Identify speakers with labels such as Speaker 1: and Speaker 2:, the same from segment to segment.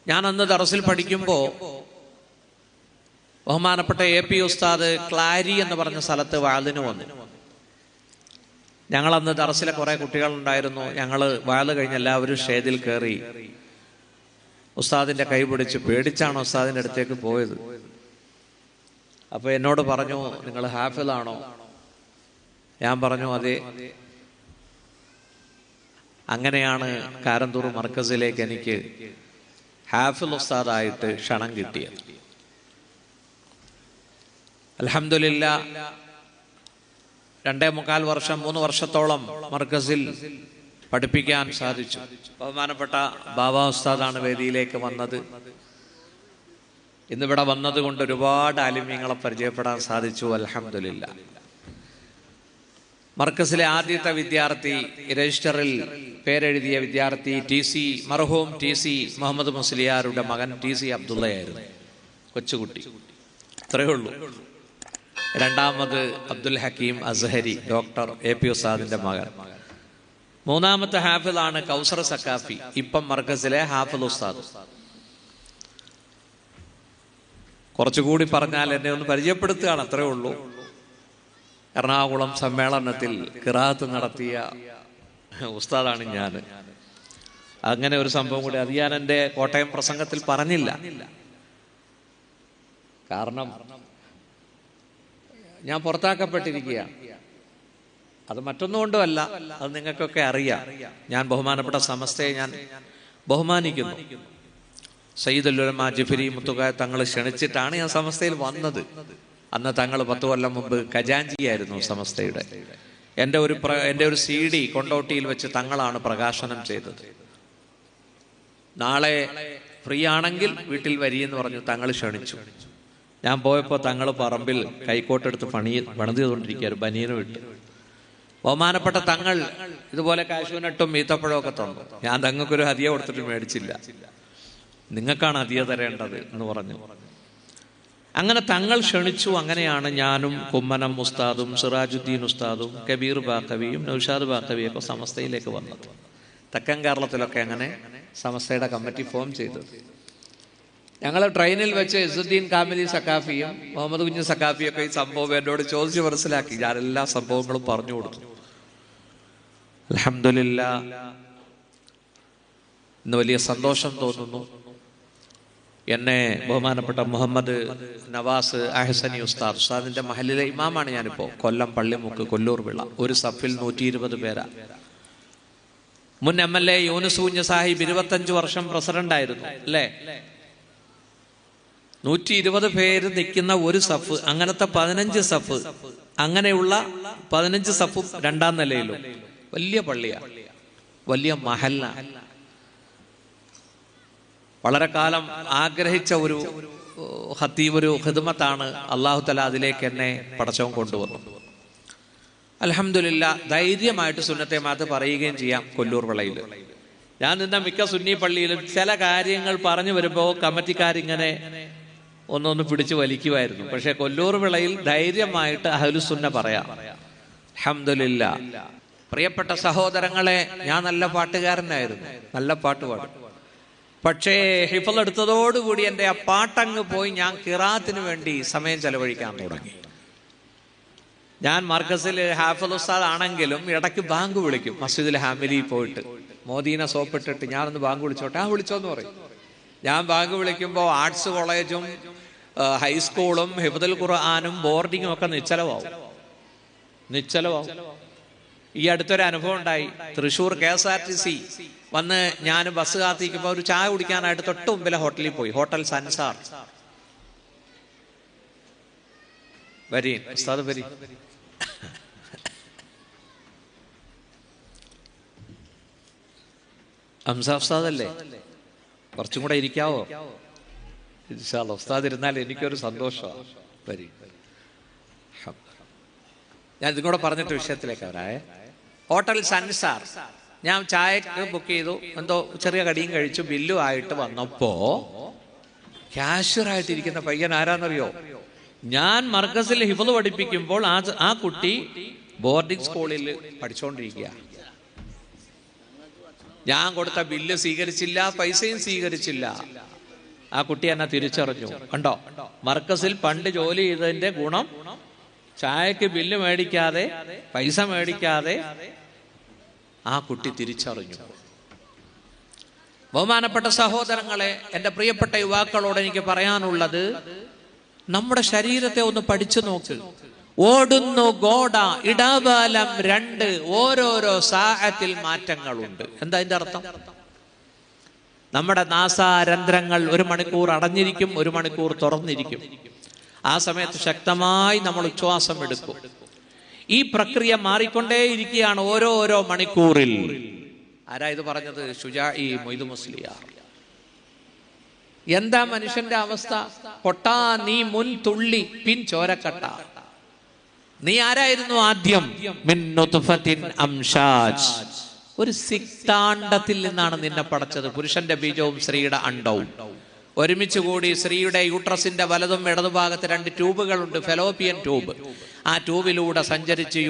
Speaker 1: ഞാൻ അന്ന് ദർസിൽ പഠിക്കുമ്പോൾ ബഹുമാനപ്പെട്ട AP ഉസ്താദ് ക്ലാരി എന്ന് പറഞ്ഞ സ്ഥലത്ത് വാളിന് വന്നു. ഞങ്ങളന്ന് ദർസിലെ കുറെ കുട്ടികളുണ്ടായിരുന്നു. ഞങ്ങൾ വാള് കഴിഞ്ഞ് എല്ലാവരും സ്റ്റേജിൽ കയറി. ഉസ്താദിന്റെ കൈ പിടിച്ച് പേടിച്ചാണ് ഉസ്താദിന്റെ അടുത്തേക്ക് പോയത്. അപ്പൊ എന്നോട് പറഞ്ഞു, നിങ്ങൾ ഹാഫിളാണോ? ഞാൻ പറഞ്ഞു അതെ. അങ്ങനെയാണ് കാരന്തൂർ മർക്കസിലേക്ക് എനിക്ക് ഹാഫിൾ ഉസ്താദായിട്ട് ക്ഷണം കിട്ടിയത്. അൽഹംദുലില്ലാഹ് 2.25 വർഷം 3 വർഷത്തോളം മർക്കസിൽ പഠിപ്പിക്കാൻ സാധിച്ചു. ബഹുമാനപ്പെട്ട ബാബ ഉസ്താദാണ് വേദിയിലേക്ക് വന്നത്. ഇന്നിവിടെ വന്നത് കൊണ്ട് ഒരുപാട് ആലിമീങ്ങളെ പരിചയപ്പെടാൻ സാധിച്ചു. അൽഹംദുലില്ലാഹ്. മർക്കസിലെ ആദ്യത്തെ വിദ്യാർത്ഥി, രജിസ്റ്ററിൽ പേരെഴുതിയ വിദ്യാർത്ഥി മർഹൂം TC മുഹമ്മദ് മുസ്ലിയാരുടെ മകൻ TC അബ്ദുള്ളയായിരുന്നു. കൊച്ചുകുട്ടി, അത്രയേ ഉള്ളൂ. രണ്ടാമത് അബ്ദുൽ ഹക്കീം അസ്ഹരി, ഡോക്ടർ AP ഉസ്താദിന്റെ മകൻ. മൂന്നാമത്തെ ഹാഫിളാണ് കൗസർ സക്കാഫി, ഇപ്പം മർക്കസിലെ ഹാഫിൾ ഉസ്താദ്. കുറച്ചുകൂടി പറഞ്ഞാൽ എന്നെ ഒന്ന് പരിചയപ്പെടുത്തുകയാണ്, അത്രേ ഉള്ളൂ. എറണാകുളം സമ്മേളനത്തിൽ ഖിറാഅത്ത് നടത്തിയ ഉസ്താദാണ് ഞാൻ. അങ്ങനെ ഒരു സംഭവം കൂടി, അത് ഞാൻ എൻ്റെ കോട്ടയം പ്രസംഗത്തിൽ പറഞ്ഞില്ല. കാരണം ഞാൻ പുറത്താക്കപ്പെട്ടിരിക്കുകയാണ്. അത് മറ്റൊന്നുകൊണ്ടുമല്ല, അത് നിങ്ങൾക്കൊക്കെ അറിയാം. ഞാൻ ബഹുമാനപ്പെട്ട സമസ്തയെ ഞാൻ ബഹുമാനിക്കുന്നു. സയ്യിദുൽ ഉലമാ ജിഫ്രി മുത്തുകായ തങ്ങൾ ക്ഷണിച്ചിട്ടാണ് ഞാൻ സമസ്തയിൽ വന്നത്. അന്ന് തങ്ങൾ 10 കൊല്ലം മുമ്പ് ഖജാൻജിയായിരുന്നു സമസ്തയുടെ. എൻ്റെ ഒരു CD കൊണ്ടോട്ടിയിൽ വെച്ച് തങ്ങളാണ് പ്രകാശനം ചെയ്തത്. നാളെ ഫ്രീ ആണെങ്കിൽ വീട്ടിൽ വരിയെന്ന് പറഞ്ഞു തങ്ങൾ ക്ഷണിച്ചു. ഞാൻ പോയപ്പോൾ തങ്ങൾ പറമ്പിൽ കൈക്കോട്ടെടുത്ത് പണിത് ചെയ്തുകൊണ്ടിരിക്കുകയായിരുന്നു, ബനിയനും ഇട്ട്. ബഹുമാനപ്പെട്ട തങ്ങൾ ഇതുപോലെ കാശുനട്ടും ഈത്തപ്പഴവും ഒക്കെ തന്നു. ഞാൻ തങ്ങൾക്കൊരു ഹദിയ കൊടുത്തിട്ട് മേടിച്ചില്ല. നിങ്ങൾക്കാണ് ഹദിയ തരേണ്ടത് എന്ന് പറഞ്ഞു. അങ്ങനെ തങ്ങൾ ക്ഷണിച്ചു. അങ്ങനെയാണ് ഞാനും കുമ്മനം ഉസ്താദും സിറാജുദ്ദീൻ ഉസ്താദും കബീർ ബാക്കവിയും നൗഷാദ് ബാക്കവിയൊക്കെ സമസ്തയിലേക്ക് വന്നത്. തെക്കൻ കേരളത്തിലൊക്കെ അങ്ങനെ സമസ്തയുടെ കമ്മിറ്റി ഫോം ചെയ്തത്. ഞങ്ങൾ ട്രെയിനിൽ വെച്ച് ഇസുദ്ദീൻ കാമിലി സക്കാഫിയും മുഹമ്മദ് കുഞ്ഞ് സക്കാഫിയൊക്കെ ഈ സംഭവം എന്നോട് ചോദിച്ച് മനസ്സിലാക്കി. ഞാൻ എല്ലാ സംഭവങ്ങളും പറഞ്ഞു കൊടുത്തു. അൽഹംദുലില്ലാഹ്, ഇന്ന് വലിയ സന്തോഷം തോന്നുന്നു. എന്നെ ബഹുമാനപ്പെട്ട മുഹമ്മദ് നവാസ് അഹ്സനി ഉസ്താദിന്റെ മഹലിലെ ഇമാമാണ് ഞാനിപ്പോ. കൊല്ലം പള്ളിമുക്ക് കൊല്ലൂർ വിള. ഒരു സഫിൽ 120 പേരാ. മുൻ MLA യൂനുസ് കുഞ്ഞ് സാഹിബ് 25 വർഷം പ്രസിഡന്റ് ആയിരുന്നു അല്ലേ? 120 പേര് നിൽക്കുന്ന ഒരു സഫ്. അങ്ങനത്തെ 15 സഫ്, അങ്ങനെയുള്ള 15 സഫും 2ാം നിലയിലും. വലിയ പള്ളിയാ, വലിയ മഹല്ല. വളരെ കാലം ആഗ്രഹിച്ച ഒരു ഖത്തീബ്, ഒരു ഖിദ്മത്താണ്. അല്ലാഹു തആല അതിലേക്ക് എന്നെ പടച്ചവൻ കൊണ്ടുവന്നു. അൽഹംദുലില്ലാഹ്, ധൈര്യമായിട്ട് സുന്നത്തെ മാത്ത് പറയുകയും ചെയ്യാം. കൊല്ലൂർ വിളയിൽ ഞാൻ നിന്ന മിക്ക സുന്നി പള്ളിയിലും ചില കാര്യങ്ങൾ പറഞ്ഞു വരുമ്പോൾ കമ്മിറ്റിക്കാരിങ്ങനെ ഒന്നൊന്ന് പിടിച്ചു വലിക്കുമായിരുന്നു. പക്ഷെ കൊല്ലൂർ വിളയിൽ ധൈര്യമായിട്ട് അഹ്ലുസുന്ന പറയാം. അൽഹംദുലില്ലാഹ്. പ്രിയപ്പെട്ട സഹോദരങ്ങളെ, ഞാൻ നല്ല പാട്ടുകാരനായിരുന്നു, നല്ല പാട്ട് പാടും. പക്ഷേ ഹിഫ്ള് എടുത്തതോടുകൂടി എൻ്റെ ആ പാട്ടങ്ങ് പോയി. ഞാൻ ഖിറാഅത്തിന് വേണ്ടി സമയം ചെലവഴിക്കാൻ തുടങ്ങി. ഞാൻ മർക്കസിൽ ഹാഫിൾ ഉസ്താദ് ആണെങ്കിലും ഇടയ്ക്ക് ബാങ്ക് വിളിക്കും. മസ്ജിദുൽ ഹാമിലി പോയിട്ട് മോദീന സോപ്പിട്ടിട്ട് ഞാനൊന്ന് ബാങ്ക് വിളിച്ചോട്ടെ. വിളിച്ചോന്ന് പറയും. ഞാൻ ബാങ്ക് വിളിക്കുമ്പോൾ ആർട്സ് കോളേജും ഹൈസ്കൂളും ഹിഫ്ദുൽ ഖുർആനും ബോർഡിങ്ങും ഒക്കെ നിശ്ചലമാവും. ഈ അടുത്തൊരു അനുഭവം ഉണ്ടായി. തൃശ്ശൂർ KSRTC വന്ന് ഞാൻ ബസ് കാത്തിരിക്കുമ്പോൾ ഒരു ചായ കുടിക്കാനായിട്ട് തൊട്ട് മുമ്പിലെ ഹോട്ടലിൽ പോയി. ഹോട്ടൽ സൻസാർ. വരി ഉസ്താദ് വരി. ഹംസ ഉസ്താദല്ലേ? കുറച്ചും കൂടെ ഇരിക്കാവോ? ഇൻഷാ അല്ലാഹ്. ഉസ്താദ് ഇരുന്നാൽ എനിക്കൊരു സന്തോഷമാണ്. വരി. ഞാൻ ഇതും കൂടെ പറഞ്ഞിട്ട് വിഷയത്തിലേക്ക് വരാവേ. ഹോട്ടൽ സൻസാർ ഞാൻ ചായക്ക് ബുക്ക് ചെയ്തു. എന്തോ ചെറിയ കടിയും കഴിച്ചു. ബില്ലും ആയിട്ട് വന്നപ്പോ ക്യാഷ്യറായിട്ടിരിക്കുന്ന പയ്യൻ ആരാന്നറിയോ? ഞാൻ മർക്കസിൽ ഹിഫ്ള് പഠിപ്പിക്കുമ്പോൾ ആ കുട്ടി ബോർഡിംഗ് സ്കൂളിൽ പഠിച്ചുകൊണ്ടിരിക്കുക. ഞാൻ കൊടുത്ത ബില്ല് സ്വീകരിച്ചില്ല, പൈസയും സ്വീകരിച്ചില്ല. ആ കുട്ടി എന്നെ തിരിച്ചറിഞ്ഞു. കണ്ടോ, മർക്കസിൽ പണ്ട് ജോലി ചെയ്തതിന്റെ ഗുണം. ചായക്ക് ബില്ല് മേടിക്കാതെ, പൈസ മേടിക്കാതെ ആ കുട്ടി തിരിച്ചറിഞ്ഞു. ബഹുമാനപ്പെട്ട സഹോദരങ്ങളെ, എൻ്റെ പ്രിയപ്പെട്ട യുവാക്കളോട് എനിക്ക് പറയാനുള്ളത്, നമ്മുടെ ശരീരത്തെ ഒന്ന് പഠിച്ചു നോക്ക്. ഓടുന്നു ഗോഡ ഇടബലം 2, ഓരോരോ സാഅത്തിൽ മാറ്റങ്ങളുണ്ട്. എന്താ അതിന്റെ അർത്ഥം? നമ്മുടെ നാസാരന്ധ്രങ്ങൾ 1 മണിക്കൂർ അടഞ്ഞിരിക്കും, 1 മണിക്കൂർ തുറന്നിരിക്കും. ആ സമയത്ത് ശക്തമായി നമ്മൾ ഉച്ഛ്വാസം എടുക്കും. ഈ പ്രക്രിയ മാറിക്കൊണ്ടേയിരിക്കുകയാണ് ഓരോരോ മണിക്കൂറിൽ. ആരാ ഇത് പറഞ്ഞത്? ശുജാഇ മൊയ്തു മുസ്ലിയാർ. എന്താ മനുഷ്യന്റെ അവസ്ഥ? പൊട്ടാ നീ മുൻ തുള്ളി പിൻ ചോരക്കട്ട. നീ ആരായിരുന്നു ആദ്യം? മിൻ നുത്ഫത്തിൻ അംശാജ്. ഒരു സിക്താണ്ഡത്തിൽ നിന്നാണ് നിന്നെ പടച്ചത്. പുരുഷന്റെ ബീജവും സ്ത്രീയുടെ അണ്ഡവും ഒരുമിച്ച് കൂടി സ്ത്രീയുടെ യൂട്രസിന്റെ വലതും ഇടതുഭാഗത്ത് 2 ട്യൂബുകളുണ്ട്, ഫെലോപ്പിയൻ ട്യൂബ്. ആ ട്യൂബിലൂടെ സഞ്ചരിച്ച്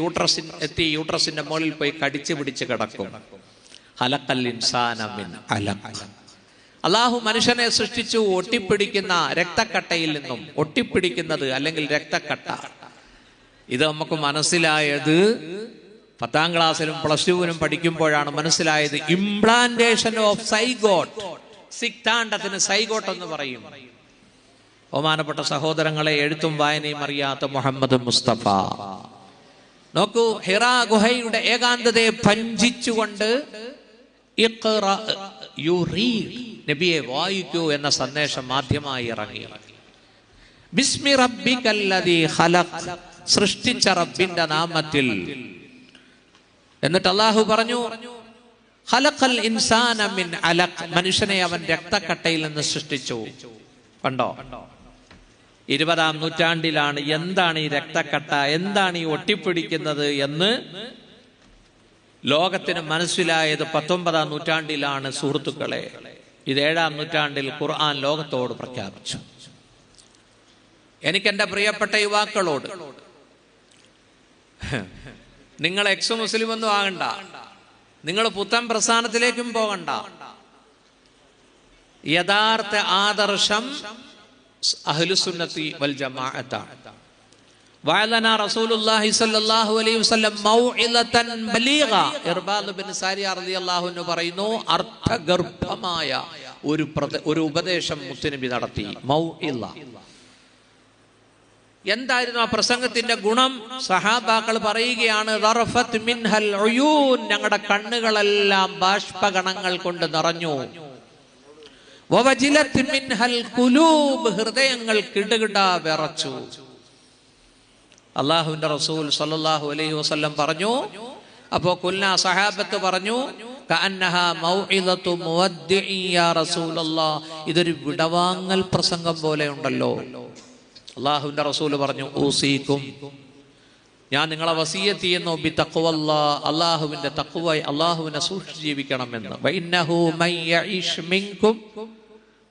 Speaker 1: യൂട്രസിന്റെ മുകളിൽ പോയി കടിച്ചു പിടിച്ച് കിടക്കും. ഖലഖൽ ഇൻസാന മിൻ അലഖ്. അല്ലാഹു മനുഷ്യനെ സൃഷ്ടിച്ചു ഒട്ടിപ്പിടിക്കുന്ന രക്തക്കട്ടയിൽ നിന്നും. ഒട്ടിപ്പിടിക്കുന്നത് അല്ലെങ്കിൽ രക്തക്കട്ട, ഇത് നമുക്ക് മനസ്സിലായത് 10ാം ക്ലാസ്സിലും +2-നും പഠിക്കുമ്പോഴാണ് മനസ്സിലായത്. Implantation of zygote. സിക്താണ്ഡത്തിന് സൈഗോട്ട് എന്ന് പറയും. ബഹുമാനപ്പെട്ട സഹോദരങ്ങളെ, എഴുത്തും വായനയും അറിയാത്ത മുഹമ്മദ് മുസ്തഫ നോക്കൂ, ഹിറാ ഗുഹയുടെ ഏകാന്തതയെ ഭഞ്ജിച്ചുകൊണ്ട് നബിയെ വായിക്കൂ എന്ന സന്ദേശം ആദ്യമായി ഇറങ്ങി. ബിസ്മി റബ്ബിക്കല്ലദീ ഖലഖ്, സൃഷ്ടിച്ച റബ്ബിന്റെ നാമത്തിൽ. എന്നിട്ട് അല്ലാഹു പറഞ്ഞു, ഖലഖൽ ഇൻസാന മിൻ അലഖ്, മനുഷ്യനെ അവൻ രക്തക്കട്ടയിൽ നിന്ന് സൃഷ്ടിച്ചു. കണ്ടോ, 20ാം നൂറ്റാണ്ടിലാണ് എന്താണ് ഈ രക്തക്കട്ട, എന്താണ് ഈ ഒട്ടിപ്പിടിക്കുന്നത് എന്ന് ലോകത്തിന് മനസ്സിലായത്. 19ാം നൂറ്റാണ്ടിലാണ് സുഹൃത്തുക്കളെ. ഇത് 7ാം നൂറ്റാണ്ടിൽ ഖുർആൻ ലോകത്തോട് പ്രഖ്യാപിച്ചു. എനിക്ക് എൻ്റെ പ്രിയപ്പെട്ട യുവാക്കളോട്, നിങ്ങൾ എക്സ് മുസ്ലിം ഒന്നും ആകണ്ട, നിങ്ങൾ പുത്തൻ പ്രസ്ഥാനത്തിലേക്കും പോകണ്ട. യഥാർത്ഥ ആദർശം അഹ്ലുസുന്നത്തി വൽ ജമാഅത്താണ്. വഅലന റസൂലുള്ളാഹി സ്വല്ലല്ലാഹു അലൈഹി വസല്ലം മൗഇലതൻ ബലീഗ. ഇർബാദ് ബിൻ സാരിയ റളിയല്ലാഹു അൻഹു പറയുന്നു, അർത്ഥഗർഭമായ ഒരു ഉപദേശം മുത്തുനബി നടത്തി. മൗഇല. എന്തായിരുന്നു ആ പ്രസംഗത്തിന്റെ ഗുണം? സഹാബാക്കൾ പറയുകയാണ്, ദർഫത് മിൻഹൽ ഉയൂൻ, ഞങ്ങളുടെ കണ്ണുകളെല്ലാം ബാഷ്പകണങ്ങൾ കൊണ്ട് നിറഞ്ഞു. വവജിലത് മിൻഹൽ ഖുലൂബ്, ഹൃദയങ്ങൾ കിടുകിടാ വിറച്ചു. അല്ലാഹുവിന്റെ റസൂൽ സല്ലല്ലാഹു അലൈഹി വസല്ലം പറഞ്ഞു. അപ്പോ കുൽനാ, സഹാബത്ത് പറഞ്ഞു, കഅന്നഹാ മൗഇദതു മുവദ്ദിഇ യാ റസൂലല്ലാഹ്, ഇതൊരു വിടവാങ്ങൽ പ്രസംഗം പോലെ ഉണ്ടല്ലോ. അല്ലാഹുവിന്റെ റസൂൽ പറഞ്ഞു, ഊസീക്കും, ഞാൻ നിങ്ങളെ വസിയത്ത് ചെയ്യുന്നു, ബി തഖ്വല്ലാഹ്, അല്ലാഹുവിന്റെ തഖ്വ, അല്ലാഹുവിനെ സൂക്ഷിച്ച് ജീവിക്കണമെന്ന്. വഇന്നഹു മൻ യഈശ് മിൻകും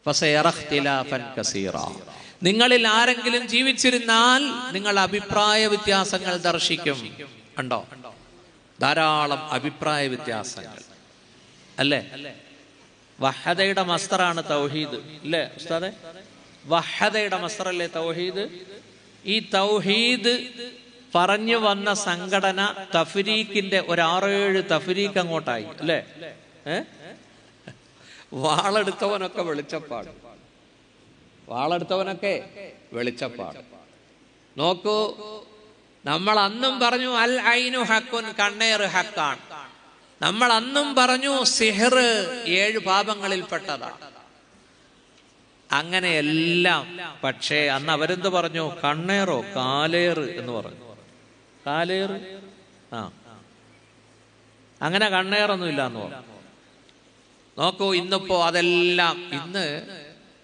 Speaker 1: ഫസയറ ഇഖ്തിലാഫൻ കസീറാ, നിങ്ങളിൽ ആരെങ്കിലും ജീവിച്ചിരുന്നാൽ നിങ്ങൾ അഭിപ്രായ വ്യത്യാസങ്ങൾ ദർശിക്കും. ഉണ്ടോ? ധാരാളം അഭിപ്രായ വ്യത്യാസങ്ങൾ അല്ലേ? വഹദയുടെ മസ്തറാണ് തൗഹീദ് അല്ലേ ഉസ്താദെ? വഹദയുടെ മസ്തറല്ലേ തൗഹീദ്? ഈ തൗഹീദ് പറഞ്ഞു വന്ന സംഘടന തഫ്രീഖിന്റെ 6-7 തഫ്രീഖ് അങ്ങോട്ടായി അല്ലേ? വാളെടുത്തവനൊക്കെ വെളിച്ചപ്പാട്, വാളെടുത്തവനൊക്കെ വെളിച്ചപ്പാട്. നോക്കൂ, നമ്മൾ അന്നും പറഞ്ഞു അൽ ഐനു ഹക്കുൻ, കണ്ണേർ ഹക്കാണ്. നമ്മൾ അന്നും പറഞ്ഞു സിഹർ 7 പാപങ്ങളിൽപ്പെട്ടതാണ്. അങ്ങനെയെല്ലാം. പക്ഷേ അന്ന് അവരെന്ത് പറഞ്ഞു? കണ്ണേറോ കാലേറ് എന്ന് പറഞ്ഞു. കാലേറ്, അങ്ങനെ കണ്ണേറൊന്നും ഇല്ല എന്ന് പറഞ്ഞു. നോക്കൂ, ഇന്നിപ്പോ അതെല്ലാം.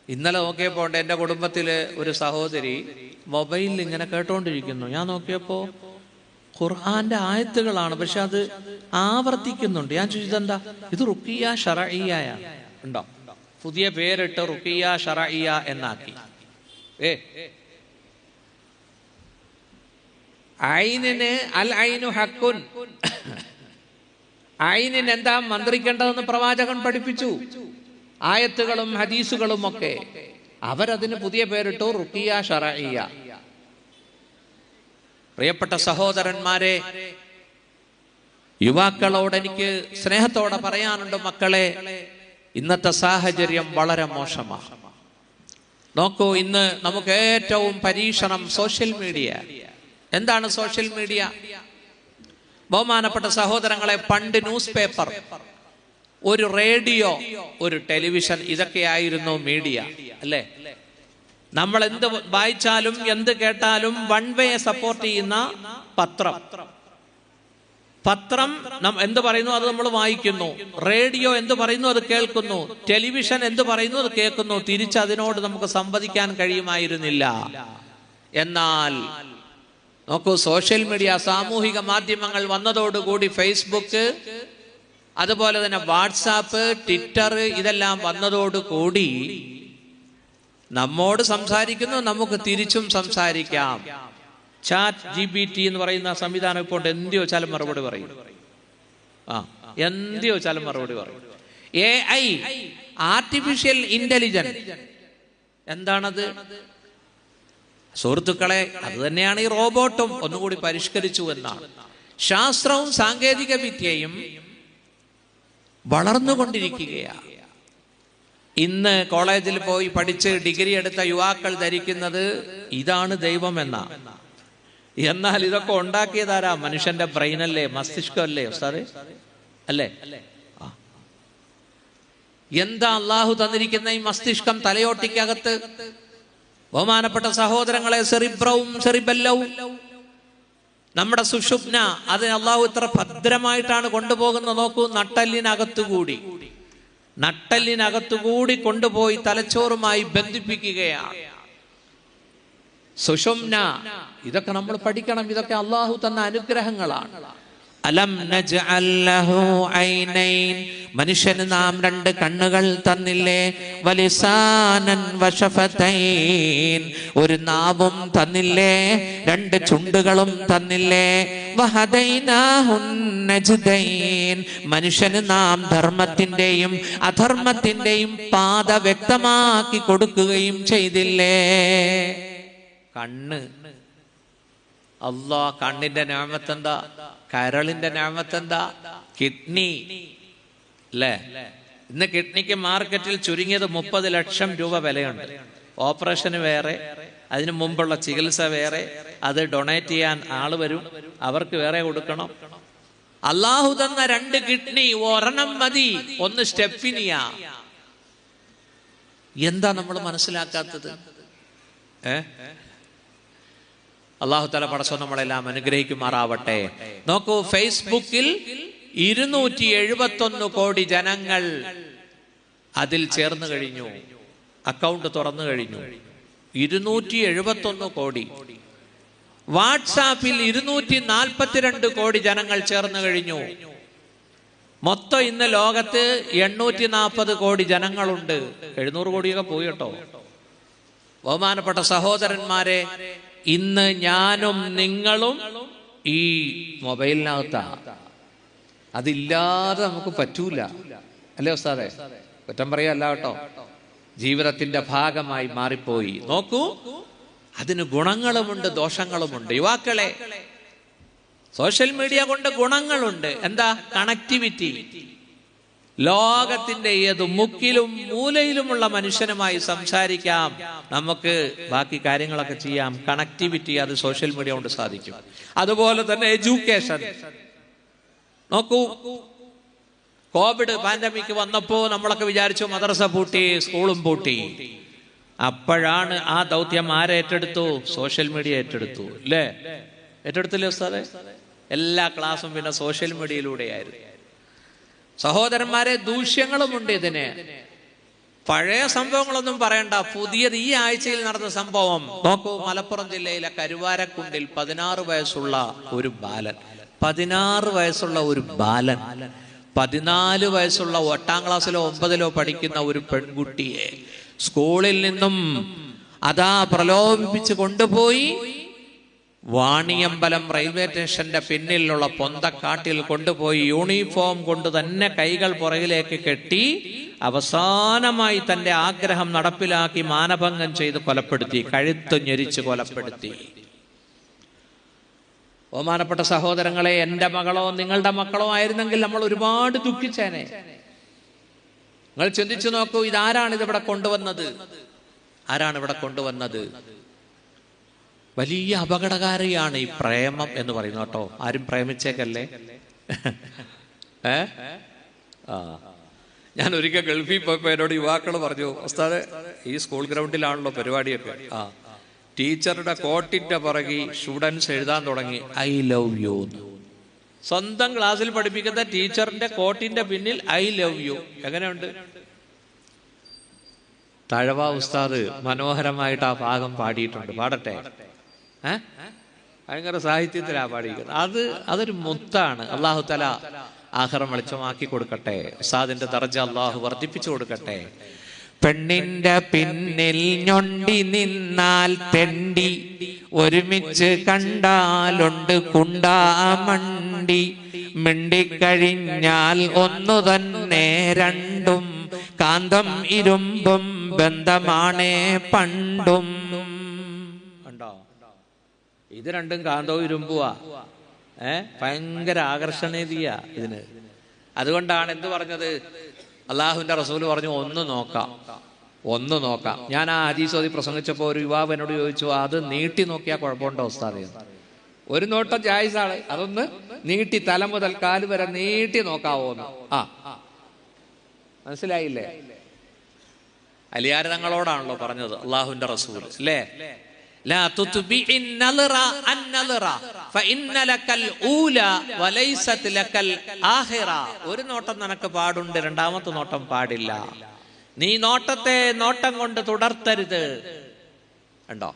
Speaker 1: ഇന്നലെ നോക്കിയപ്പോ എൻ്റെ കുടുംബത്തില് ഒരു സഹോദരി മൊബൈലിൽ ഇങ്ങനെ കേട്ടോണ്ടിരിക്കുന്നു. ഞാൻ നോക്കിയപ്പോ ഖുർആന്റെ ആയത്തുകളാണ്, പക്ഷെ അത് ആവർത്തിക്കുന്നുണ്ട്. ഞാൻ ചോദിച്ചതെന്താ? ഇത് റുഖിയ ശറഇയ്യ ഉണ്ടോ? പുതിയ പേരിട്ട് റുഖിയ ശറഇയ്യ എന്നാക്കി. ഐനിന് അൽ ഐനു ഹക്കുൻ, ഐനിന് എന്താ മന്ത്രിക്കേണ്ടതെന്ന് പ്രവാചകൻ പഠിപ്പിച്ചു. ആയത്തുകളും ഹദീസുകളും ഒക്കെ. അവരതിന് പുതിയ പേരിട്ടു റുഖിയ ശറഇയ്യ. പ്രിയപ്പെട്ട സഹോദരന്മാരെ, യുവാക്കളോട് എനിക്ക് സ്നേഹത്തോടെ പറയാനുണ്ട്, മക്കളെ, ഇന്നത്തെ സാഹചര്യം വളരെ മോശമാണ്. നോക്കൂ, ഇന്ന് നമുക്ക് ഏറ്റവും പരീക്ഷണം സോഷ്യൽ മീഡിയ. എന്താണ് സോഷ്യൽ മീഡിയ? ബഹുമാനപ്പെട്ട സഹോദരങ്ങളെ, പണ്ട് ന്യൂസ് പേപ്പർ, ഒരു റേഡിയോ, ഒരു ടെലിവിഷൻ, ഇതൊക്കെയായിരുന്നു മീഡിയ, അല്ലേ? നമ്മൾ എന്ത് വായിച്ചാലും എന്ത് കേട്ടാലും വൺ വേ സപ്പോർട്ട് ചെയ്യുന്ന പത്രം എന്ത് പറയുന്നു അത് നമ്മൾ വായിക്കുന്നു. റേഡിയോ എന്ത് പറയുന്നു അത് കേൾക്കുന്നു. ടെലിവിഷൻ എന്ത് പറയുന്നു അത് കേൾക്കുന്നു. തിരിച്ചതിനോട് നമുക്ക് സംവദിക്കാൻ കഴിയുമായിരുന്നില്ല. എന്നാൽ നോക്കൂ, സോഷ്യൽ മീഡിയ, സാമൂഹിക മാധ്യമങ്ങൾ വന്നതോടുകൂടി, ഫേസ്ബുക്ക്, അതുപോലെ തന്നെ വാട്സാപ്പ്, ട്വിറ്റർ, ഇതെല്ലാം വന്നതോടുകൂടി നമ്മോട് സംസാരിക്കുന്നു, നമുക്ക് തിരിച്ചും സംസാരിക്കാം. ചാറ്റ് GPT എന്ന് പറയുന്ന സംവിധാനം ഇപ്പോൾ എന്ത് ചോദിച്ചാലും മറുപടി പറയും. എന്ത് ചോദിച്ചാലും മറുപടി പറയും. AI, ആർട്ടിഫിഷ്യൽ ഇന്റലിജൻസ്, എന്താണത്? സുഹൃത്തുക്കളെ, അത് തന്നെയാണ് ഈ റോബോട്ടും, ഒന്നുകൂടി പരിഷ്കരിച്ചു എന്നാണ്. ശാസ്ത്രവും സാങ്കേതിക വിദ്യയും വളർന്നുകൊണ്ടിരിക്കുകയാണ്. ഇന്ന് കോളേജിൽ പോയി പഠിച്ച് ഡിഗ്രി എടുത്ത യുവാക്കൾ ധരിക്കുന്നത് ഇതാണ് ദൈവം എന്നാണ്. എന്നാൽ ഇതൊക്കെ ഉണ്ടാക്കിയതാരാ? മനുഷ്യന്റെ ബ്രെയിനല്ലേ, മസ്തിഷ്കമല്ലേ ഉസ്താദേ, അല്ലേ? എന്താ അള്ളാഹു തന്നിരിക്കുന്ന ഈ മസ്തിഷ്കം, തലയോട്ടിക്കകത്ത്? ബഹുമാനപ്പെട്ട സഹോദരങ്ങളെ, സെറിബ്രവും സെറിബെല്ലവും, നമ്മുടെ സുഷുപ്ന, അതിന് അള്ളാഹു ഇത്ര ഭദ്രമായിട്ടാണ് കൊണ്ടുപോകുന്നത്. നോക്കൂ, നട്ടല്ലിനകത്തുകൂടി കൊണ്ടുപോയി തലച്ചോറുമായി ബന്ധിപ്പിക്കുകയാണ്. സുഷുമ്ന, ഇതൊക്കെ നമ്മൾ പഠിക്കണം. ഇതൊക്കെ അള്ളാഹു തന്ന അനുഗ്രഹങ്ങളാണ്. അലം നജ്അൽ ലഹു ഐനൈൻ, മനുഷ്യന് നാം രണ്ട് കണ്ണുകൾ തന്നില്ലേ? വലിസാനൻ വശഫതൈൻ, ഒരു നാവും തന്നില്ലേ? രണ്ട് ചുണ്ടുകളും തന്നില്ലേ? വഹദൈനാഹുൻ നജ്ദൈൻ, മനുഷ്യന് നാം ധർമ്മത്തിന്റെയും അധർമ്മത്തിന്റെയും പാത വ്യക്തമാക്കി കൊടുക്കുകയും ചെയ്തില്ലേ? കണ്ണ്, കണ്ണിന്റെ നിഅമത്തെന്താ? കരളിന്റെ നിഅമത്തെന്താ? കിഡ്നി, അല്ലേ? ഇന്ന് കിഡ്നിക്ക് മാർക്കറ്റിൽ ചുരുങ്ങിയത് 30 ലക്ഷം രൂപ വിലയുണ്ട്. ഓപ്പറേഷന് വേറെ, അതിനു മുമ്പുള്ള ചികിത്സ വേറെ, അത് ഡൊണേറ്റ് ചെയ്യാൻ ആള് വരും, അവർക്ക് വേറെ കൊടുക്കണം. അള്ളാഹു തന്ന 2 കിഡ്നി, ഒരെണ്ണം മതി, ഒന്ന് സ്റ്റെഫിനിയ. എന്താ നമ്മൾ മനസ്സിലാക്കാത്തത്? അള്ളാഹു തആല പടച്ചോൻ നമ്മളെല്ലാം അനുഗ്രഹിക്കുമാറാവട്ടെ. നോക്കൂ, ഫേസ്ബുക്കിൽ 271 കോടി ജനങ്ങൾ അതിൽ ചേർന്ന് കഴിഞ്ഞു, അക്കൗണ്ട് തുറന്നു കഴിഞ്ഞു. 271 കോടി. വാട്സാപ്പിൽ 242 കോടി ജനങ്ങൾ ചേർന്ന് കഴിഞ്ഞു. മൊത്തം ഇന്ന് ലോകത്ത് 840 കോടി ജനങ്ങളുണ്ട്. 700 കോടിയൊക്കെ പോയി കേട്ടോ. ബഹുമാനപ്പെട്ട സഹോദരന്മാരെ, ഇന്ന് ഞാനും നിങ്ങളും ഈ മൊബൈലിനകത്താ. അതില്ലാതെ നമുക്ക് പറ്റൂല, അല്ലേ ഉസ്താദേ? കുറ്റം പറയല്ല കേട്ടോ, ജീവിതത്തിന്റെ ഭാഗമായി മാറിപ്പോയി. നോക്കൂ, അതിന് ഗുണങ്ങളുമുണ്ട് ദോഷങ്ങളുമുണ്ട്. യുവാക്കളെ, സോഷ്യൽ മീഡിയ കൊണ്ട് ഗുണങ്ങളുണ്ട്. എന്താ? കണക്ടിവിറ്റി. ലോകത്തിന്റെ ഏത് മുക്കിലും മൂലയിലുമുള്ള മനുഷ്യനുമായി സംസാരിക്കാം, നമുക്ക് ബാക്കി കാര്യങ്ങളൊക്കെ ചെയ്യാം. കണക്ടിവിറ്റി, അത് സോഷ്യൽ മീഡിയ കൊണ്ട് സാധിക്കും. അതുപോലെ തന്നെ എഡ്യൂക്കേഷൻ. നോക്കൂ, കോവിഡ് പാൻഡമിക് വന്നപ്പോ നമ്മളൊക്കെ വിചാരിച്ചു മദ്രസ പൂട്ടി, സ്കൂളും പൂട്ടി. അപ്പോഴാണ് ആ ദൗത്യം ആരെ ഏറ്റെടുത്തു? സോഷ്യൽ മീഡിയ ഏറ്റെടുത്തു, അല്ലേ? ഏറ്റെടുത്തില്ലേ ഉസ്താദേ? എല്ലാ ക്ലാസ്സും പിന്നെ സോഷ്യൽ മീഡിയയിലൂടെയായിരുന്നു. സഹോദരന്മാരെ, ദൂഷ്യങ്ങളുമുണ്ട് ഇതിന്. പഴയ സംഭവങ്ങളൊന്നും പറയണ്ട, പുതിയത് ഈ ആഴ്ചയിൽ നടന്ന സംഭവം നോക്കൂ. മലപ്പുറം ജില്ലയിലെ കരുവാരക്കുണ്ടിൽ 16 വയസ്സുള്ള ഒരു ബാലൻ, 14 വയസ്സുള്ള 8ാം ക്ലാസ്സിലോ 9ിലോ പഠിക്കുന്ന ഒരു പെൺകുട്ടിയെ സ്കൂളിൽ നിന്നും അതാ പ്രലോഭിപ്പിച്ച് കൊണ്ടുപോയി വാണിയമ്പലം റെയിൽവേ സ്റ്റേഷന്റെ പിന്നിലുള്ള പൊന്തക്കാട്ടിൽ കൊണ്ടുപോയി യൂണിഫോം കൊണ്ട് തന്നെ കൈകൾ പുറകിലേക്ക് കെട്ടി അവസാനമായി തന്റെ ആഗ്രഹം നടപ്പിലാക്കി മാനഭംഗം ചെയ്ത് കൊലപ്പെടുത്തി, കഴുത്ത് ഞെരിച്ച് കൊലപ്പെടുത്തി. ബഹുമാനപ്പെട്ട സഹോദരങ്ങളെ, എൻ്റെ മകളോ നിങ്ങളുടെ മക്കളോ ആയിരുന്നെങ്കിൽ നമ്മൾ ഒരുപാട് ദുഃഖിച്ചേനെ. നിങ്ങൾ ചിന്തിച്ചു നോക്കൂ, ഇതാരാണിതിവിടെ കൊണ്ടുവന്നത്? ആരാണ് ഇവിടെ കൊണ്ടുവന്നത്? വലിയ അപകടകാരിയാണ് ഈ പ്രേമം എന്ന് പറയുന്നത് കേട്ടോ. ആരും പ്രേമിച്ചേക്കല്ലേ. ഞാൻ ഒരിക്കൽ ഗൾഫിൽ പോയപ്പോൾ എന്നോട് യുവാക്കൾ പറഞ്ഞു, ഉസ്താദേ ഈ സ്കൂൾ ഗ്രൗണ്ടിലാണല്ലോ പരിപാടിയൊക്കെ, ടീച്ചറുടെ കോട്ടിന്റെ പുറകെ സ്റ്റുഡൻസ് എഴുതാൻ തുടങ്ങി ഐ ലവ് യു. സ്വന്തം ക്ലാസ്സിൽ പഠിപ്പിക്കുന്ന ടീച്ചറിന്റെ കോട്ടിന്റെ പിന്നിൽ ഐ ലവ് യു. എങ്ങനെയുണ്ട്? തഴവ ഉസ്താദ് മനോഹരമായിട്ട് ആ ഭാഗം പാടിയിട്ടുണ്ട്. പാടട്ടെ? ഭയങ്കര സാഹിത്യത്തിലാ പാടിയിരിക്കുന്നത്. അതൊരു മുത്താണ്. അള്ളാഹു തആല ആഖിറം വെളിച്ചമാക്കി കൊടുക്കട്ടെ. ഉസ്താദിന്റെ ദർജ അള്ളാഹു വർദ്ധിപ്പിച്ചു കൊടുക്കട്ടെ. പെണ്ണിന്റെ പിന്നിൽ ഞൊണ്ടി നിന്നാൽ തെണ്ടി, ഒരുമിച്ച് കണ്ടാലുണ്ട് കുണ്ടാമണ്ടി, മിണ്ടിക്കഴിഞ്ഞാൽ ഒന്നു തന്നെ രണ്ടും, കാന്തം ഇരുമ്പും ബന്ധമാണേ പണ്ടും. ഉണ്ടോ? ഇത് രണ്ടും കാന്തവും ഇരുമ്പുവാ. ഭയങ്കര ആകർഷണീയ ഇതിന്. അതുകൊണ്ടാണ് എന്ത് പറഞ്ഞത്? അള്ളാഹുവിന്റെ റസൂൽ പറഞ്ഞു, ഒന്ന് നോക്കാം. ഞാൻ ആ ഹദീസ് ഓതി പ്രസംഗിച്ചപ്പോൾ ഒരു യുവാവ് എന്നോട് ചോദിച്ചു, അത് നീട്ടി നോക്കിയാൽ കുഴപ്പമുണ്ടോ ഉസ്താദേ? ഒരു നോട്ടം ജായിസാണ്, അതൊന്ന് നീട്ടി തല മുതൽ കാല് വരെ നീട്ടി നോക്കാവോന്ന്. മനസ്സിലായില്ലേ? അലിയാർ തങ്ങളോടാണല്ലോ പറഞ്ഞത് അള്ളാഹുവിന്റെ റസൂൽ, അല്ലേ? ലാ തുത്ബിഇൻ നളറ അൻ നളറ ഫഇന്ന ലക്കൽ ഊല വലൈസത് ലക്കൽ ആഖിറ. ഒരു നോട്ടം നിനക്ക് പാടുണ്ട്, രണ്ടാമത്തെ നോട്ടം പാടില്ല. നീ നോട്ടത്തെ നോട്ടം കൊണ്ട് തുടർത്തരുത്. ഉണ്ടോ?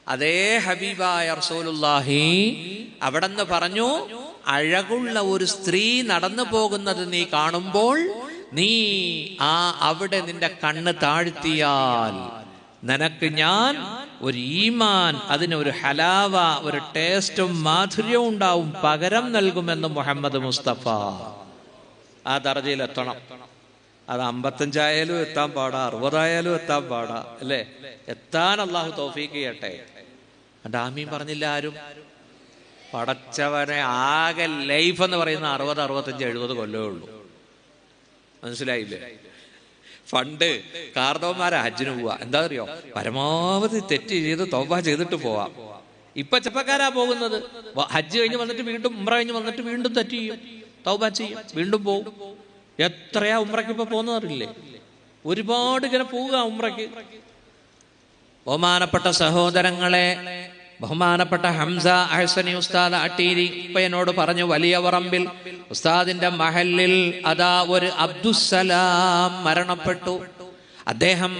Speaker 1: അതേ ഹബീബായ റസൂലുള്ളാഹി അവിടെന്ന് പറഞ്ഞു, അഴകുള്ള ഒരു സ്ത്രീ നടന്നു പോകുന്നത് നീ കാണുമ്പോൾ നീ അവിടെ നിന്റെ കണ്ണ് താഴ്ത്തിയാൽ നിനക്ക് ഞാൻ ഒരു ഈമാൻ, അതിനൊരു ഹലാവ, ഒരു ടേസ്റ്റും മാധുര്യവും ഉണ്ടാവും, പകരം നൽകുമെന്ന് മുഹമ്മദ് മുസ്തഫ. ആ ദർജയിൽ എത്തണം. അത് 55 ആയാലും എത്താൻ പാടാ, 60 ആയാലും എത്താൻ പാടാ, അല്ലേ? എത്താൻ അള്ളാഹു തൗഫീഖ് ചെയ്യട്ടെ. ആമീൻ പറഞ്ഞില്ല ആരും? പടച്ചവനെ, ആകെ ലൈഫ് എന്ന് പറയുന്ന 60, 65, 70 കൊല്ലമേ ഉള്ളൂ. മനസ്സിലായില്ലേ? ഫണ്ട് കാർന്നവന്മാരെ ഹജ്ജിന് പോവാ. എന്താ അറിയോ? പരമാവധി തെറ്റ് ചെയ്ത് തൗബ ചെയ്തിട്ട് പോവാം. ഇപ്പൊ ചെറുപ്പക്കാരാ പോകുന്നത്. ഹജ്ജ് കഴിഞ്ഞ് വന്നിട്ട് വീണ്ടും, ഉംറ കഴിഞ്ഞ് വന്നിട്ട് വീണ്ടും തെറ്റ് ചെയ്യും, തൗബ ചെയ്യും, വീണ്ടും പോകും. എത്രയാ ഉംറയ്ക്ക് ഇപ്പൊ പോകുന്നതറിയില്ലേ? ഒരുപാട് ഇങ്ങനെ പോവുക ഉംറയ്ക്ക്. ബഹുമാനപ്പെട്ട സഹോദരങ്ങളെ, ബഹുമാനപ്പെട്ട ഹംസ അഹ്സനി ഉസ്താദ് അട്ടീരി ഇപ്പൊ എന്നോട് പറഞ്ഞു, വലിയ പറമ്പിൽ ഉസ്താദിന്റെ മഹലിൽ അതാ ഒരു അബ്ദുസ്സലാം മരണപ്പെട്ടു. അദ്ദേഹം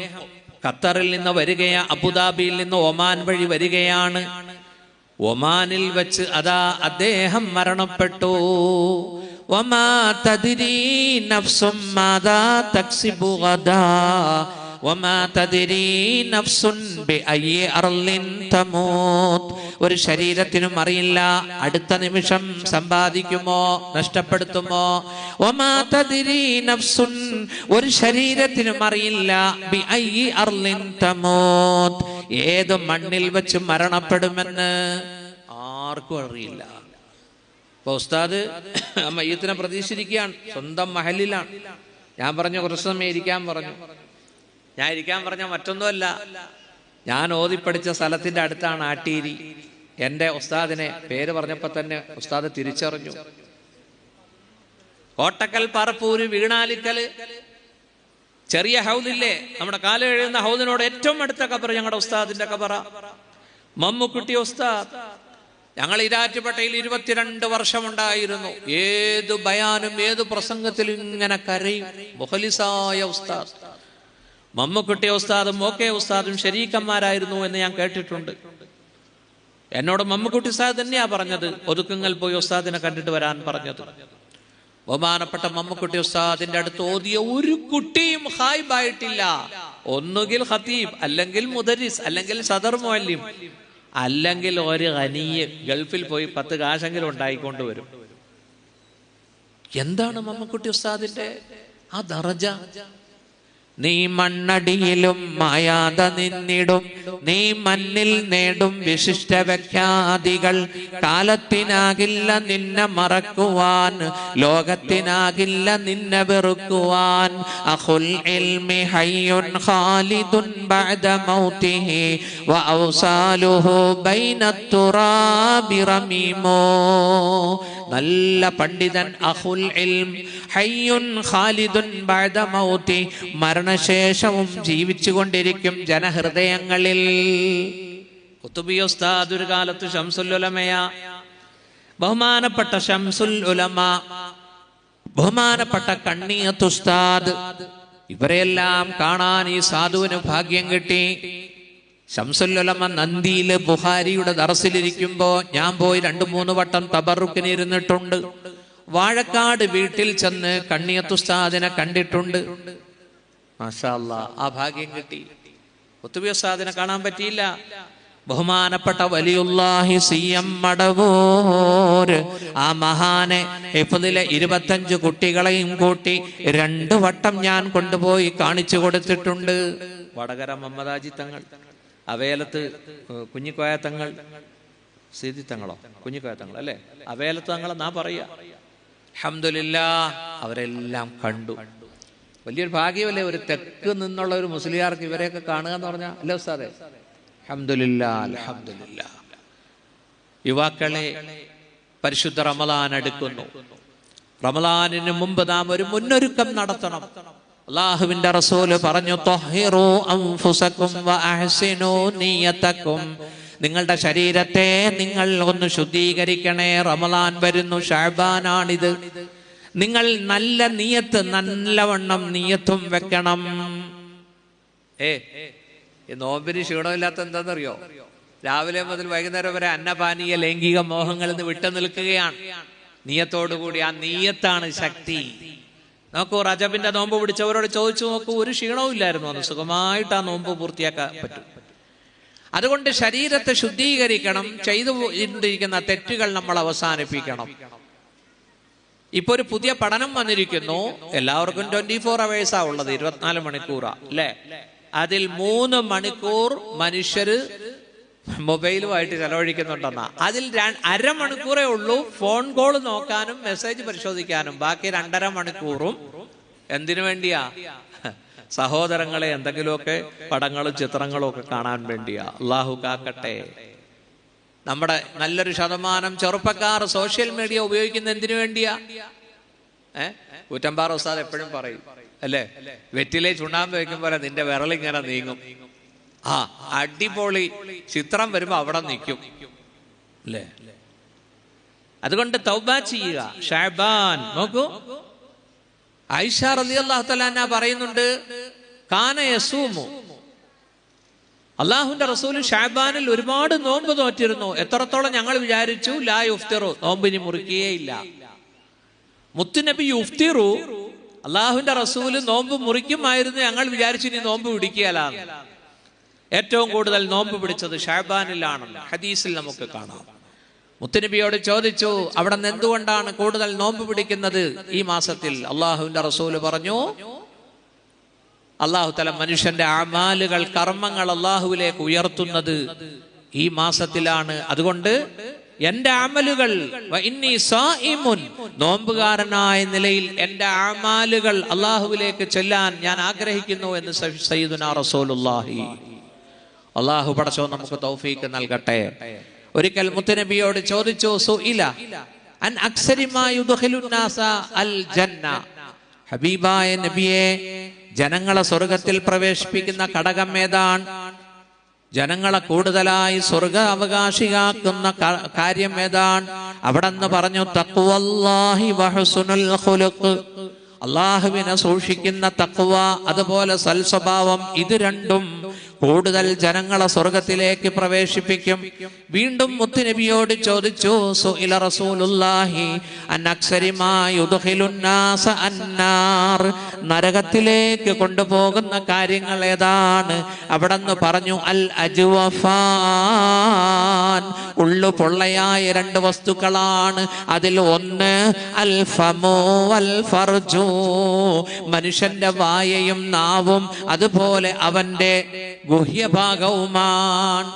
Speaker 1: ഖത്തറിൽ നിന്ന് വരികയാ, അബുദാബിയിൽ നിന്ന് ഒമാൻ വഴി വരികയാണ്. ഒമാനിൽ വെച്ച് അതാ അദ്ദേഹം മരണപ്പെട്ടു. വമാ തദ്രീ നഫ്സും മാദാ തക്സിബു ഗദാ വമാ തദ്രീ നഫ്സുൻ ബിഅയ്യി അർളിൻ തമൂത്ത്. ഒരു ശരീരത്തിനും അറിയില്ല അടുത്ത നിമിഷം സമ്പാദിക്കുമോ നഷ്ടപ്പെടുത്തുമോ. വമാ തദ്രീ നഫ്സുൻ, ഒരു ശരീരത്തിനും അറിയില്ല ബിഅയ്യി അർളിൻ തമൂത്ത്, ഏത് മണ്ണിൽ വെച്ച് മരണപ്പെടുമെന്ന് ആർക്കും അറിയില്ല. അപ്പൊ ഉസ്താദ് മയ്യത്തിനെ പ്രതീക്ഷിച്ചിരിക്കുകയാണ്, സ്വന്തം മഹലിലാണ്. ഞാൻ പറഞ്ഞു കുറച്ച് സമയം ഇരിക്കാൻ പറഞ്ഞു. ഞാൻ ഇരിക്കാൻ പറഞ്ഞ മറ്റൊന്നുമല്ല, ഞാൻ ഓതിപ്പടിച്ച സ്ഥലത്തിന്റെ അടുത്താണ് ആട്ടീരി. എൻ്റെ ഉസ്താദിനെ പേര് പറഞ്ഞപ്പോ തന്നെ ഉസ്താദ് തിരിച്ചറിഞ്ഞു. കോട്ടക്കൽ, പറപ്പൂര്, വീണാലിക്കല് ചെറിയ ഹൗദില്ലേ, നമ്മുടെ കാല് കഴിയുന്ന ഹൗദിനോട് ഏറ്റവും അടുത്ത കബർ ഞങ്ങളുടെ ഉസ്താദിന്റെ കബറ. മമ്മുക്കുട്ടി ഉസ്താദ് ഞങ്ങൾ ഇരാറ്റുപേട്ടയിൽ 22 വർഷമുണ്ടായിരുന്നു. ഏത് ബയാനും ഏത് പ്രസംഗത്തിലും ഇങ്ങനെ കരയും. മുഖലിസായ ഉസ്താദ്. മമ്മുക്കുട്ടി ഉസ്താദും ഓക്കെ ഉസ്താദും ശരീക്കന്മാരായിരുന്നു എന്ന് ഞാൻ കേട്ടിട്ടുണ്ട്. എന്നോട് മമ്മുക്കുട്ടി ഉസ്താദ് തന്നെയാ പറഞ്ഞത്, ഒതുക്കുങ്ങൽ പോയി ഉസ്താദിനെ കണ്ടിട്ട് വരാൻ പറഞ്ഞത്. ബഹുമാനപ്പെട്ട മമ്മുക്കുട്ടി ഉസ്താദിന്റെ അടുത്ത് ഓതിയ ഒരു കുട്ടിയും ഹായിബായിട്ടില്ല. ഒന്നുകിൽ ഖതീബ്, അല്ലെങ്കിൽ മുദരിസ്, അല്ലെങ്കിൽ സദർ മുഅല്ലിം. അല്ലെങ്കിൽ ഒരു ഖനിയ് ഗൾഫിൽ പോയി 10 കാശെങ്കിലും ഉണ്ടായിക്കൊണ്ട് വരും. എന്താണ് മമ്മക്കുട്ടി ഉസ്താദിന്റെ ആ ദറജ? നീ മണ്ണടിയിലും മായാതെ നിന്നിടും, നീ മണ്ണിൽ നേടും വിശിഷ്ട വ്യാഖ്യാതികൾ. കാലത്തിനാകില്ല നിന്നെ മറക്കുവാൻ, ലോകത്തിനാകില്ല നിന്നെ വെറുക്കുവാൻ. അഖുൽ ഇൽമി ഹയ്യുൻ ഖാലിദുൻ ബഅദ മൗതിഹി വഔസാലുഹു ബൈനത് തുറാബി റമീമോ. നല്ല പണ്ഡിതൻ അഖുൽ ഇൽം ഹയ്യുൻ ഖാലിദുൻ ബഅദ മൗതി, മരണശേഷവും ജീവിച്ചു കൊണ്ടിരിക്കും ജനഹൃദയങ്ങളിൽ. ഖുതുബി ഉസ്താദ് ഒരു കാലത്ത് ശംസുൽ ഉലമയ, ബഹുമാനപ്പെട്ട ശംസുൽ ഉലമ, ബഹുമാനപ്പെട്ട കണ്ണിയത്ത് ഉസ്താദ്, ഇവരെല്ലാം കാണാൻ ഈ സാധുവിന് ഭാഗ്യം കിട്ടി. ശംസുൽ ഉലമ നന്ദിയില് ബുഖാരിയുടെ ദർസിലിരിക്കുമ്പോ ഞാൻ പോയി 2-3 വട്ടം തബറുക്കിന് ഇരുന്നിട്ടുണ്ട്. വാഴക്കാട് വീട്ടിൽ ചെന്ന് കണ്ണിയത്ത് ഉസ്താദിനെ കണ്ടിട്ടുണ്ട്. മാഷാ അല്ലാഹ്, ആ ഭാഗ്യം കിട്ടി. ഖുതുബി ഉസ്താദിനെ കാണാൻ പറ്റിയില്ല. ബഹുമാനപ്പെട്ട വലിയുല്ലാഹി സിയം മടവൂർ, ആ മഹാനെ ഹിഫ്ദിലെ 25 കുട്ടികളെയും കൂട്ടി 2 വട്ടം ഞാൻ കൊണ്ടുപോയി കാണിച്ചു കൊടുത്തിട്ടുണ്ട്. വടകര മമ്മദാജി തങ്ങൾ, അവേലത്ത് കുഞ്ഞിക്കോയ തങ്ങൾ, സീതി തങ്ങളോ കുഞ്ഞിക്കോയ തങ്ങൾ അല്ലേ, അവേലത്ത് തങ്ങൾ എന്നാ പറയാ. അൽഹംദുലില്ലാഹ് അവരെല്ലാം കണ്ടു. വലിയൊരു ഭാഗ്യമല്ലേ ഒരു തെക്ക് നിന്നുള്ള ഒരു മുസ്ലിയാർക്ക് ഇവരെയൊക്കെ കാണുക എന്ന് പറഞ്ഞാൽ, അല്ലേ ഉസ്താദേ? അൽഹംദുലില്ലാഹ് അൽഹംദുലില്ലാഹ്. യുവാക്കളെ, പരിശുദ്ധ റമളാൻ അടുക്കുന്നു. റമളാനിന് മുമ്പ് നാം ഒരു മുന്നൊരുക്കം നടത്തണം. അല്ലാഹുവിന്റെ റസൂല് പറഞ്ഞു, ത്വഹിറൂ അൻഫുസകും വഅഹ്സിനൂ നിയതകും. നിങ്ങളുടെ ശരീരത്തെ നിങ്ങൾ ഒന്ന് ശുദ്ധീകരിക്കണേ. റമളാൻ വരുന്നു, ശഅബാനാണിത്. നിങ്ങൾ നല്ല നിയത്ത്, നല്ലവണ്ണം നിയത്തും വെക്കണം. ഈ നോമ്പിന് ക്ഷീണമില്ലാത്ത എന്താണെന്നറിയോ? രാവിലെ മുതൽ വൈകുന്നേരം വരെ അന്നപാനീയ ലൈംഗിക മോഹങ്ങളിൽ നിന്ന് വിട്ടു നിൽക്കുകയാണ്. നിയത്തോടുകൂടി, ആ നിയത്താണ് ശക്തി. നോക്കൂ, റജബിന്റെ നോമ്പ് പിടിച്ചവരോട് ചോദിച്ചു നോക്കൂ, ഒരു ക്ഷീണവും ഇല്ലായിരുന്നു, അന്ന് സുഖമായിട്ട് ആ നോമ്പ് പൂർത്തിയാക്കാൻ പറ്റും. അതുകൊണ്ട് ശരീരത്തെ ശുദ്ധീകരിക്കണം. ചെയ്തുകൊണ്ടിരിക്കുന്ന തെറ്റുകൾ നമ്മൾ അവസാനിപ്പിക്കണം. ഇപ്പൊ ഒരു പുതിയ പഠനം വന്നിരിക്കുന്നു. എല്ലാവർക്കും 24 hours ഉള്ളത്, 24 മണിക്കൂറാ അല്ലേ? അതിൽ 3 മണിക്കൂർ മനുഷ്യര് മൊബൈലുമായിട്ട് ചെലവഴിക്കുന്നുണ്ടെന്നാ. അതിൽ 1/2 മണിക്കൂറേ ഉള്ളൂ ഫോൺ കോൾ നോക്കാനും മെസ്സേജ് പരിശോധിക്കാനും. ബാക്കി 2.5 മണിക്കൂറും എന്തിനു വേണ്ടിയാ? സഹോദരങ്ങളെ എന്തെങ്കിലുമൊക്കെ പടങ്ങളും ചിത്രങ്ങളും ഒക്കെ കാണാൻ വേണ്ടിയാ. അള്ളാഹു കാക്കട്ടെ. നമ്മുടെ നല്ലൊരു ശതമാനം ചെറുപ്പക്കാർ സോഷ്യൽ മീഡിയ ഉപയോഗിക്കുന്ന എന്തിനു വേണ്ടിയാ? കൂറ്റമ്പാറ ഉസ്താദ് എപ്പോഴും പറയും അല്ലേ, വെറ്റിലെ ചുണ്ണാമ്പ് വെക്കും പോലെ നിന്റെ വിരലിങ്ങനെ നീങ്ങും. ആ അടിപൊളി ചിത്രം വരുമ്പോ അവിടെ നിൽക്കും അല്ലേ? അതുകൊണ്ട് തൗബ ചെയ്യുക. ഷഅബാൻ നോക്കൂ, ആയിഷ റളിയല്ലാഹു തആല അൻഹ പറയുന്നുണ്ട്, കാന യസൂമു, അല്ലാഹുവിന്റെ റസൂൽ ഷഅബാനിൽ ഒരുപാട് നോമ്പ് നോറ്റിരുന്നു. എത്രത്തോളം ഞങ്ങൾ വിചാരിച്ചു, ലാ യുഫ്തിറു, നോമ്പിനി മുറിക്കുകയില്ല. മുത്തുനബി യുഫ്തിറു, അല്ലാഹുവിന്റെ റസൂൽ നോമ്പ് മുറിക്കുമായിരുന്നു. ഞങ്ങൾ വിചാരിച്ചു ഇനി നോമ്പ് പിടിക്കുകയല്ലാന്ന്. ഏറ്റവും കൂടുതൽ നോമ്പ് പിടിച്ചത് ഷഅബാനിലാണെന്ന് ഹദീസിൽ നമുക്ക് കാണാം. മുത്തുനബിയോട് ചോദിച്ചു, അവിടെ നിന്ന് എന്തുകൊണ്ടാണ് കൂടുതൽ നോമ്പ് പിടിക്കുന്നത് ഈ മാസത്തിൽ? അള്ളാഹുവിന്റെ റസൂല് പറഞ്ഞു, അള്ളാഹു തആല മനുഷ്യന്റെ അമാലുകൾ, കർമ്മങ്ങൾ അള്ളാഹുവിലേക്ക് ഉയർത്തുന്നത് ഈ മാസത്തിലാണ്. അതുകൊണ്ട് എന്റെ അമലുകൾ, വഇന്നി സായിമുൻ, നോമ്പുകാരനായ നിലയിൽ എന്റെ അമാലുകൾ അള്ളാഹുവിലേക്ക് ചെല്ലാൻ ഞാൻ ആഗ്രഹിക്കുന്നു എന്ന് സയ്യിദുനാ റസൂലുള്ളാഹി. അള്ളാഹു പടച്ചോ നമുക്ക് തൗഫീക്ക് നൽകട്ടെ. ഒരിക്കൽ മുത്തുനബിയോട് ചോദിച്ചു, സുഇല അൻ അക്സരി മാ യുദ്ഖിലുൻ നാസ അൽ ജന്ന, ഹബീബായ നബിയെ, ജനങ്ങളെ സ്വർഗത്തിൽ പ്രവേശിപ്പിക്കുന്ന ഘടകം ഏതാണ്? ജനങ്ങളെ കൂടുതലായി സ്വർഗ അവകാശിയാക്കുന്ന കാര്യം ഏതാണ്? അവിടെന്ന് പറഞ്ഞു, തഖ്വല്ലാഹി വഹുസ്നുൽ ഖുലുഖ്, അള്ളാഹുവിനെ സൂക്ഷിക്കുന്ന തഖ്വ, അതുപോലെ സൽസ്വഭാവം, ഇത് രണ്ടും കൂടുതൽ ജനങ്ങളെ സ്വർഗത്തിലേക്ക് പ്രവേശിപ്പിക്കും. വീണ്ടും മുത്തുനബിയോട് ചോദിച്ചു, സുഇല റസൂലുള്ളാഹി അൻ അക്സരി മാ യുദ്ഖിലുൻ നാസ അന്നാർ, നരകത്തിലേക്ക് കൊണ്ടുപോകുന്ന കാര്യങ്ങൾ ഏതാണ്? അവിടെന്ന് പറഞ്ഞു അൽ അജ്വഫാൻ, ഉള്ളു പൊള്ളയായ 2 വസ്തുക്കളാണ്. അതിൽ ഒന്ന് അൽ ഫമു വൽ ഫർജു, മനുഷ്യന്റെ വായയും നാവും അതുപോലെ അവന്റെ ഗുഹ്യഭാഗവുമാണ്.